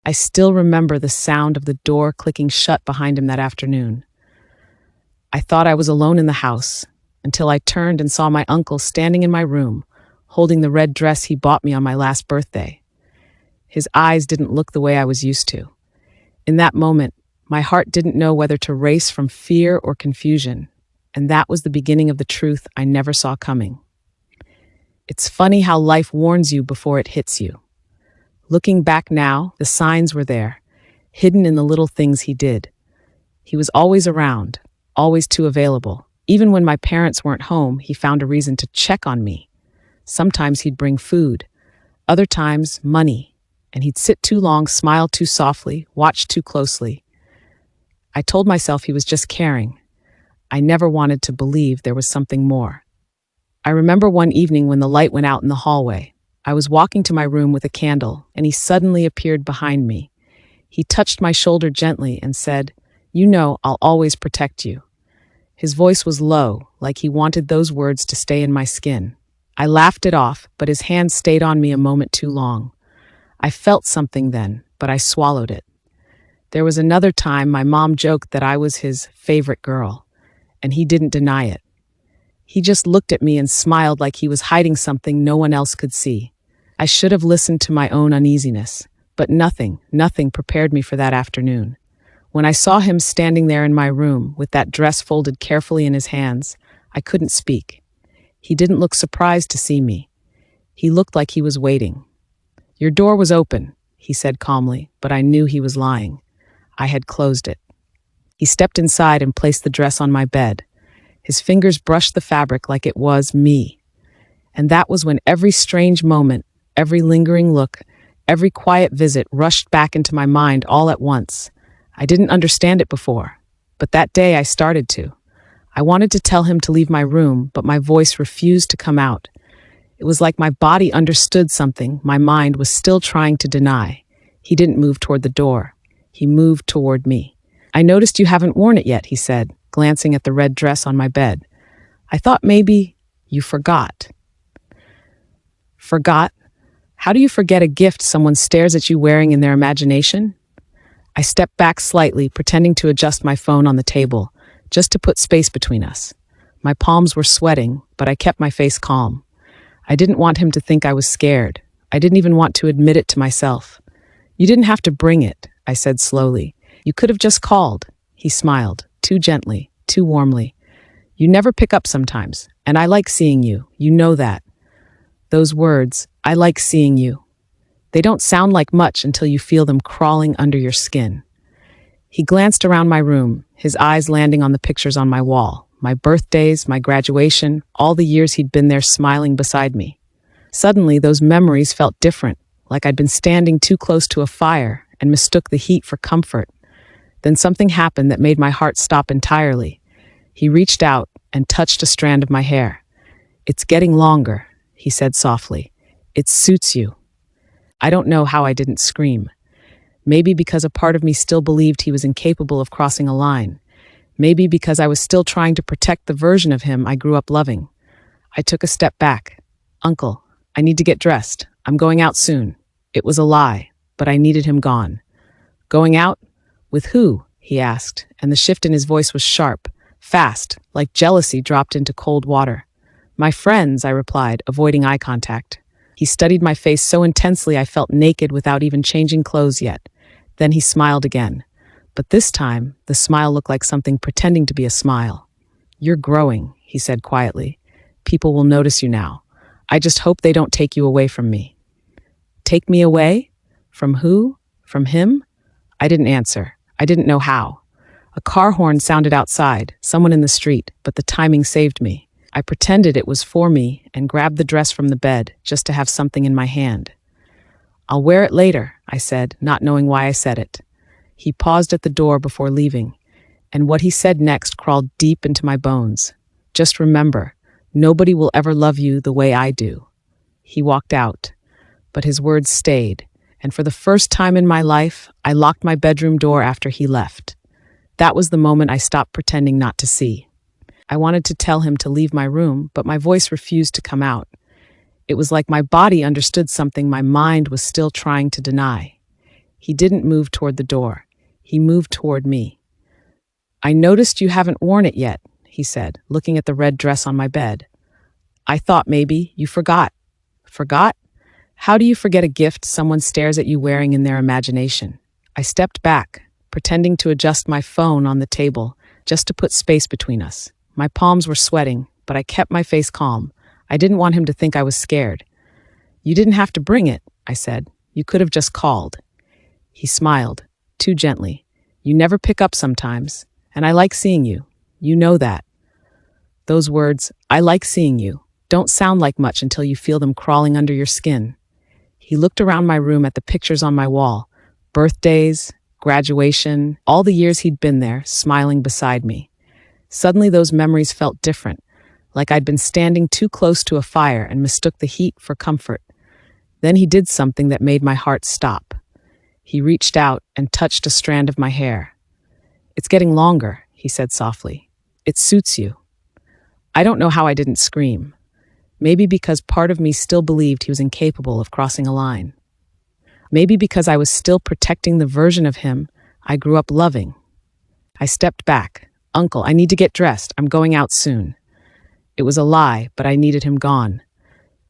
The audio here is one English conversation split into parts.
I still remember the sound of the door clicking shut behind him that afternoon. I thought I was alone in the house until I turned and saw my uncle standing in my room, holding the red dress he bought me on my last birthday. His eyes didn't look the way I was used to. In that moment, my heart didn't know whether to race from fear or confusion, and that was the beginning of the truth I never saw coming. It's funny how life warns you before it hits you. Looking back now, the signs were there, hidden in the little things he did. He was always around, always too available. Even when my parents weren't home, he found a reason to check on me. Sometimes he'd bring food, other times money, and he'd sit too long, smile too softly, watch too closely. I told myself he was just caring. I never wanted to believe there was something more. I remember one evening when the light went out in the hallway. I was walking to my room with a candle, and he suddenly appeared behind me. He touched my shoulder gently and said, "You know, I'll always protect you." His voice was low, like he wanted those words to stay in my skin. I laughed it off, but his hand stayed on me a moment too long. I felt something then, but I swallowed it. There was another time my mom joked that I was his favorite girl, and he didn't deny it. He just looked at me and smiled like he was hiding something no one else could see. I should have listened to my own uneasiness, but nothing prepared me for that afternoon. When I saw him standing there in my room with that dress folded carefully in his hands, I couldn't speak. He didn't look surprised to see me. He looked like he was waiting. "Your door was open," he said calmly, but I knew he was lying. I had closed it. He stepped inside and placed the dress on my bed. His fingers brushed the fabric like it was me. And that was when every strange moment, every lingering look, every quiet visit rushed back into my mind all at once. I didn't understand it before, but that day I started to. I wanted to tell him to leave my room, but my voice refused to come out. It was like my body understood something my mind was still trying to deny. He didn't move toward the door. He moved toward me. "I noticed you haven't worn it yet," he said, glancing at the red dress on my bed. "I thought maybe you forgot." Forgot? How do you forget a gift someone stares at you wearing in their imagination? I stepped back slightly, pretending to adjust my phone on the table, just to put space between us. My palms were sweating, but I kept my face calm. I didn't want him to think I was scared. I didn't even want to admit it to myself. "You didn't have to bring it," I said slowly. "You could have just called." He smiled, too gently, too warmly. "You never pick up sometimes, and I like seeing you. You know that." Those words, "I like seeing you," they don't sound like much until you feel them crawling under your skin. He glanced around my room, his eyes landing on the pictures on my wall, my birthdays, my graduation, all the years he'd been there smiling beside me. Suddenly, those memories felt different, like I'd been standing too close to a fire and mistook the heat for comfort. Then something happened that made my heart stop entirely. He reached out and touched a strand of my hair. "It's getting longer," he said softly. "It suits you." I don't know how I didn't scream. Maybe because a part of me still believed he was incapable of crossing a line. Maybe because I was still trying to protect the version of him I grew up loving. I took a step back. "Uncle, I need to get dressed. I'm going out soon." It was a lie, but I needed him gone. "Going out? With who?" he asked, and the shift in his voice was sharp, fast, like jealousy dropped into cold water. "My friends," I replied, avoiding eye contact. He studied my face so intensely I felt naked without even changing clothes yet. Then he smiled again. But this time, the smile looked like something pretending to be a smile. "You're growing," he said quietly. "People will notice you now. I just hope they don't take you away from me." Take me away? From who? From him? I didn't answer. I didn't know how. A car horn sounded outside, someone in the street, but the timing saved me. I pretended it was for me and grabbed the dress from the bed just to have something in my hand. "I'll wear it later," I said, not knowing why I said it. He paused at the door before leaving, and what he said next crawled deep into my bones. "Just remember, nobody will ever love you the way I do." He walked out, but his words stayed, and for the first time in my life, I locked my bedroom door after he left. That was the moment I stopped pretending not to see. I wanted to tell him to leave my room, but my voice refused to come out. It was like my body understood something my mind was still trying to deny. He didn't move toward the door. He moved toward me. "I noticed you haven't worn it yet," he said, looking at the red dress on my bed. "I thought maybe you forgot." "Forgot? How do you forget a gift someone stares at you wearing in their imagination?" I stepped back, pretending to adjust my phone on the table, just to put space between us. My palms were sweating, but I kept my face calm. I didn't want him to think I was scared. "You didn't have to bring it," I said. "You could have just called." He smiled, too gently. "You never pick up sometimes, and I like seeing you. You know that." Those words, "I like seeing you," don't sound like much until you feel them crawling under your skin. He looked around my room at the pictures on my wall, birthdays, graduation, all the years he'd been there, smiling beside me. Suddenly those memories felt different, like I'd been standing too close to a fire and mistook the heat for comfort. Then he did something that made my heart stop. He reached out and touched a strand of my hair. "It's getting longer," he said softly. "It suits you." I don't know how I didn't scream. Maybe because part of me still believed he was incapable of crossing a line. Maybe because I was still protecting the version of him I grew up loving. I stepped back. "Uncle, I need to get dressed. I'm going out soon." It was a lie, but I needed him gone.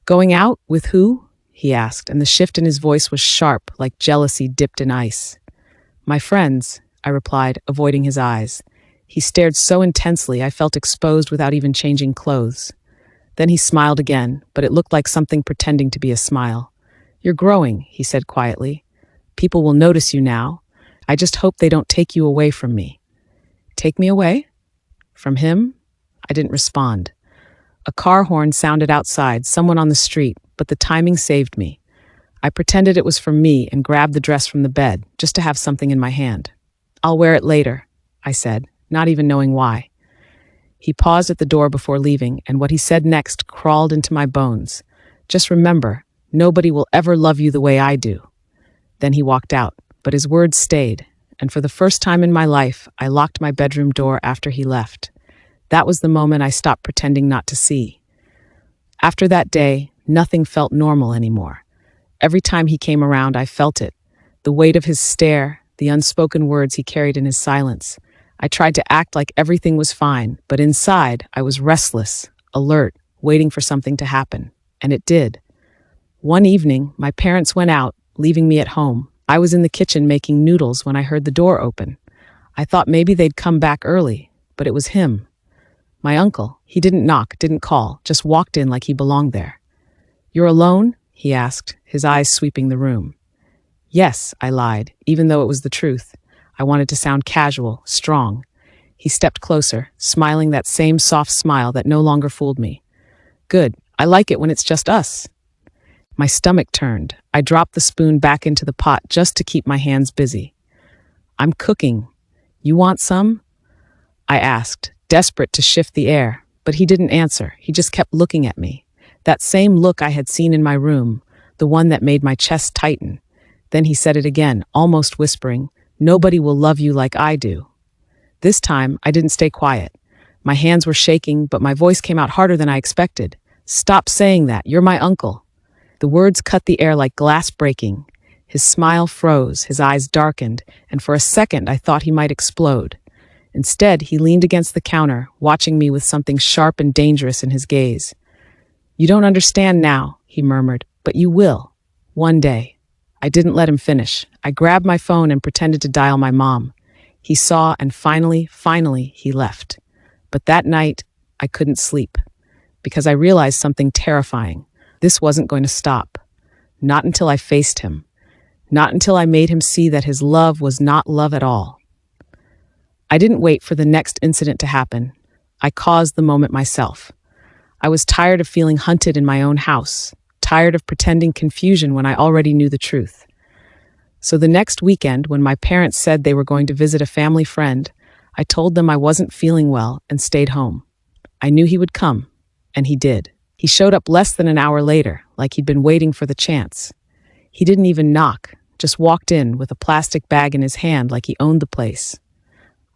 "Going out? With who?" he asked, and the shift in his voice was sharp, like jealousy dipped in ice. "My friends," I replied, avoiding his eyes. He stared so intensely I felt exposed without even changing clothes. Then he smiled again, but it looked like something pretending to be a smile. "You're growing," he said quietly. "People will notice you now. I just hope they don't take you away from me." "Take me away? From him?" I didn't respond. A car horn sounded outside, someone on the street, but the timing saved me. I pretended it was from me and grabbed the dress from the bed, just to have something in my hand. "I'll wear it later," I said, not even knowing why. He paused at the door before leaving, and what he said next crawled into my bones. "Just remember, nobody will ever love you the way I do." Then he walked out, but his words stayed, and for the first time in my life, I locked my bedroom door after he left. That was the moment I stopped pretending not to see. After that day, nothing felt normal anymore. Every time he came around, I felt it. The weight of his stare, the unspoken words he carried in his silence. I tried to act like everything was fine, but inside, I was restless, alert, waiting for something to happen. And it did. One evening, my parents went out, leaving me at home. I was in the kitchen making noodles when I heard the door open. I thought maybe they'd come back early, but it was him. My uncle. He didn't knock, didn't call, just walked in like he belonged there. "You're alone?" he asked, his eyes sweeping the room. "Yes," I lied, even though it was the truth. I wanted to sound casual, strong. He stepped closer, smiling that same soft smile that no longer fooled me. "Good. I like it when it's just us." My stomach turned. I dropped the spoon back into the pot just to keep my hands busy. "I'm cooking. You want some?" I asked, desperate to shift the air, but he didn't answer. He just kept looking at me. That same look I had seen in my room, the one that made my chest tighten. Then he said it again, almost whispering, "Nobody will love you like I do." This time, I didn't stay quiet. My hands were shaking, but my voice came out harder than I expected. "Stop saying that. You're my uncle." The words cut the air like glass breaking. His smile froze, his eyes darkened, and for a second I thought he might explode. Instead, he leaned against the counter, watching me with something sharp and dangerous in his gaze. "You don't understand now," he murmured, "but you will. One day." I didn't let him finish. I grabbed my phone and pretended to dial my mom. He saw, and finally, he left. But that night, I couldn't sleep, because I realized something terrifying. This wasn't going to stop. Not until I faced him. Not until I made him see that his love was not love at all. I didn't wait for the next incident to happen. I caused the moment myself. I was tired of feeling hunted in my own house, tired of pretending confusion when I already knew the truth. So the next weekend, when my parents said they were going to visit a family friend, I told them I wasn't feeling well and stayed home. I knew he would come, and he did. He showed up less than an hour later, like he'd been waiting for the chance. He didn't even knock, just walked in with a plastic bag in his hand like he owned the place.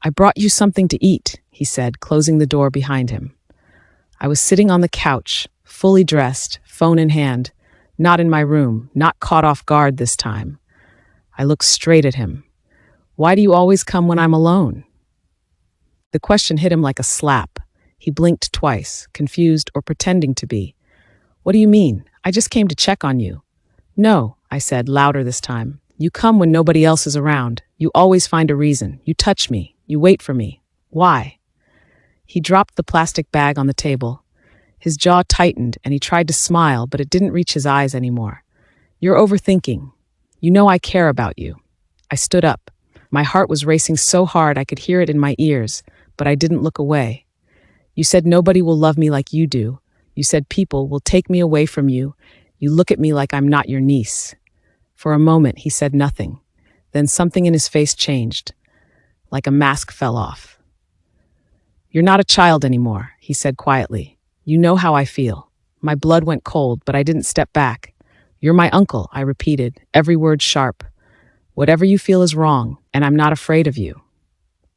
"I brought you something to eat," he said, closing the door behind him. I was sitting on the couch, fully dressed, phone in hand, not in my room, not caught off guard this time. I looked straight at him. Why do you always come when I'm alone? The question hit him like a slap. He blinked twice, confused or pretending to be. What do you mean? I just came to check on you. No, I said, louder this time. You come when nobody else is around. You always find a reason. You touch me. You wait for me. Why? He dropped the plastic bag on the table. His jaw tightened and he tried to smile, but it didn't reach his eyes anymore. You're overthinking. You know I care about you. I stood up. My heart was racing so hard I could hear it in my ears, but I didn't look away. You said nobody will love me like you do. You said people will take me away from you. You look at me like I'm not your niece. For a moment, he said nothing. Then something in his face changed, like a mask fell off. You're not a child anymore, he said quietly. You know how I feel. My blood went cold, but I didn't step back. You're my uncle, I repeated, every word sharp. Whatever you feel is wrong, and I'm not afraid of you.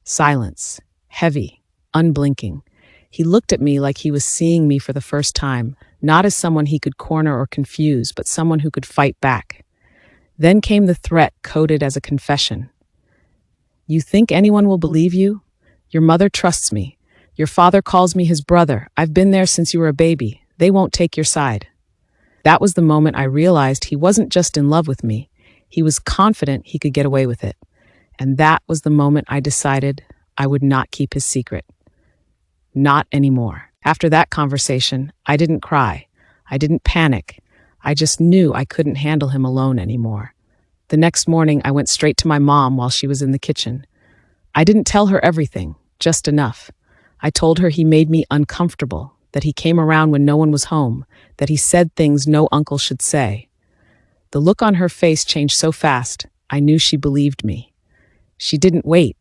Silence, heavy, unblinking. He looked at me like he was seeing me for the first time, not as someone he could corner or confuse, but someone who could fight back. Then came the threat coded as a confession. You think anyone will believe you? Your mother trusts me. Your father calls me his brother. I've been there since you were a baby. They won't take your side. That was the moment I realized he wasn't just in love with me. He was confident he could get away with it. And that was the moment I decided I would not keep his secret. Not anymore. After that conversation, I didn't cry. I didn't panic. I just knew I couldn't handle him alone anymore. The next morning, I went straight to my mom while she was in the kitchen. I didn't tell her everything, just enough. I told her he made me uncomfortable, that he came around when no one was home, that he said things no uncle should say. The look on her face changed so fast, I knew she believed me. She didn't wait.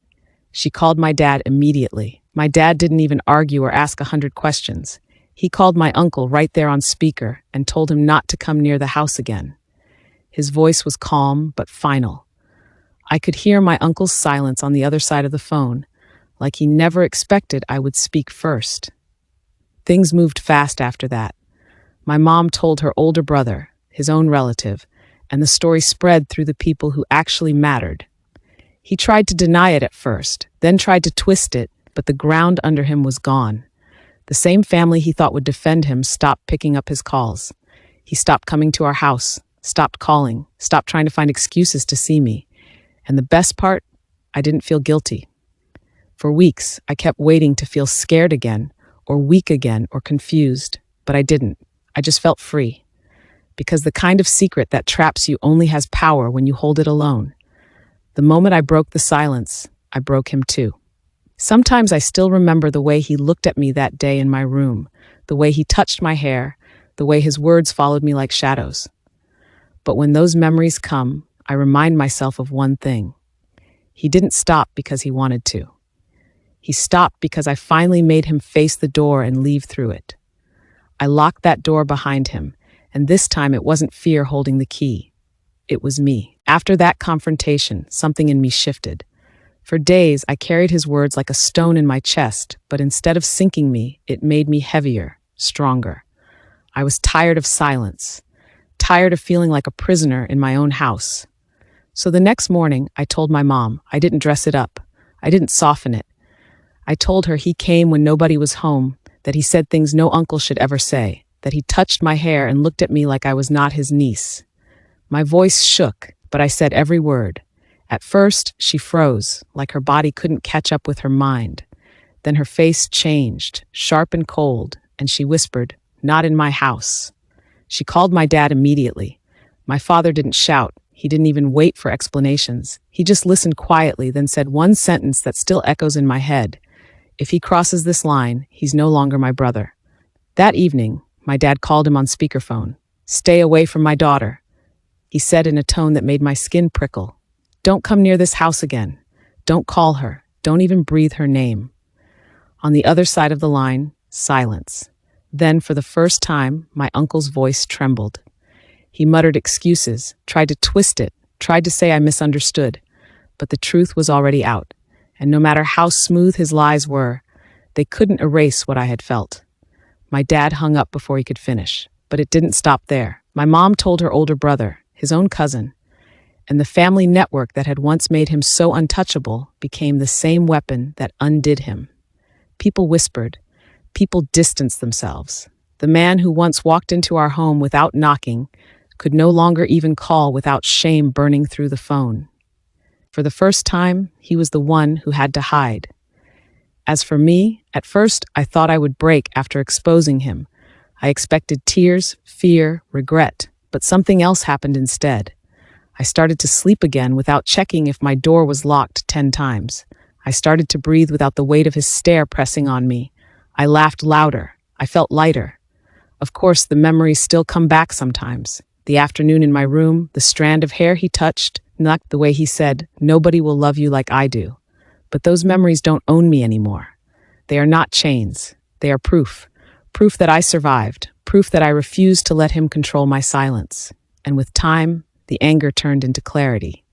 She called my dad immediately. My dad didn't even argue or ask 100 questions. He called my uncle right there on speaker and told him not to come near the house again. His voice was calm but final. I could hear my uncle's silence on the other side of the phone, like he never expected I would speak first. Things moved fast after that. My mom told her older brother, his own relative, and the story spread through the people who actually mattered. He tried to deny it at first, then tried to twist it, but the ground under him was gone. The same family he thought would defend him stopped picking up his calls. He stopped coming to our house, stopped calling, stopped trying to find excuses to see me. And the best part, I didn't feel guilty. For weeks, I kept waiting to feel scared again, or weak again, or confused, but I didn't. I just felt free. Because the kind of secret that traps you only has power when you hold it alone. The moment I broke the silence, I broke him too. Sometimes I still remember the way he looked at me that day in my room, the way he touched my hair, the way his words followed me like shadows. But when those memories come, I remind myself of one thing. He didn't stop because he wanted to. He stopped because I finally made him face the door and leave through it. I locked that door behind him, and this time it wasn't fear holding the key. It was me. After that confrontation, something in me shifted. For days, I carried his words like a stone in my chest, but instead of sinking me, it made me heavier, stronger. I was tired of silence, tired of feeling like a prisoner in my own house. So the next morning, I told my mom. I didn't dress it up. I didn't soften it. I told her he came when nobody was home, that he said things no uncle should ever say, that he touched my hair and looked at me like I was not his niece. My voice shook, but I said every word. At first, she froze, like her body couldn't catch up with her mind. Then her face changed, sharp and cold, and she whispered, "Not in my house." She called my dad immediately. My father didn't shout. He didn't even wait for explanations. He just listened quietly, then said one sentence that still echoes in my head. If he crosses this line, he's no longer my brother. That evening, my dad called him on speakerphone. "Stay away from my daughter," he said in a tone that made my skin prickle. "Don't come near this house again. Don't call her. Don't even breathe her name." On the other side of the line, silence. Then, for the first time, my uncle's voice trembled. He muttered excuses, tried to twist it, tried to say I misunderstood. But the truth was already out, and no matter how smooth his lies were, they couldn't erase what I had felt. My dad hung up before he could finish, but it didn't stop there. My mom told her older brother, his own cousin, And the family network that had once made him so untouchable became the same weapon that undid him. People whispered. People distanced themselves. The man who once walked into our home without knocking could no longer even call without shame burning through the phone. For the first time, he was the one who had to hide. As for me, at first I thought I would break after exposing him. I expected tears, fear, regret, but something else happened instead. I started to sleep again without checking if my door was locked 10 times. I started to breathe without the weight of his stare pressing on me. I laughed louder. I felt lighter. Of course, the memories still come back sometimes. The afternoon in my room, the strand of hair he touched, not the way he said, "Nobody will love you like I do." But those memories don't own me anymore. They are not chains. They are proof. Proof that I survived. Proof that I refused to let him control my silence. And with time, the anger turned into clarity.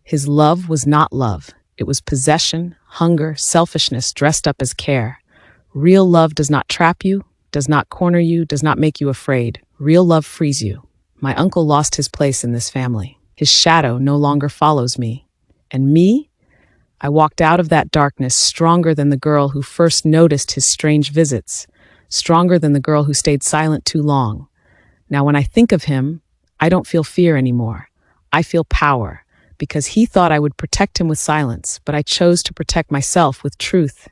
His love was not love. It was possession, hunger, selfishness dressed up as care. Real love does not trap you, does not corner you, does not make you afraid. Real love frees you. My uncle lost his place in this family. His shadow no longer follows me. And me? I walked out of that darkness stronger than the girl who first noticed his strange visits, stronger than the girl who stayed silent too long. Now, when I think of him, I don't feel fear anymore. I feel power, because he thought I would protect him with silence, but I chose to protect myself with truth.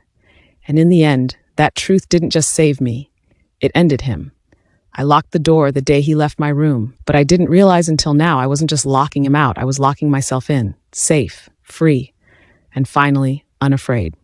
And in the end, that truth didn't just save me, it ended him. I locked the door the day he left my room, but I didn't realize until now I wasn't just locking him out, I was locking myself in, safe, free, and finally, unafraid.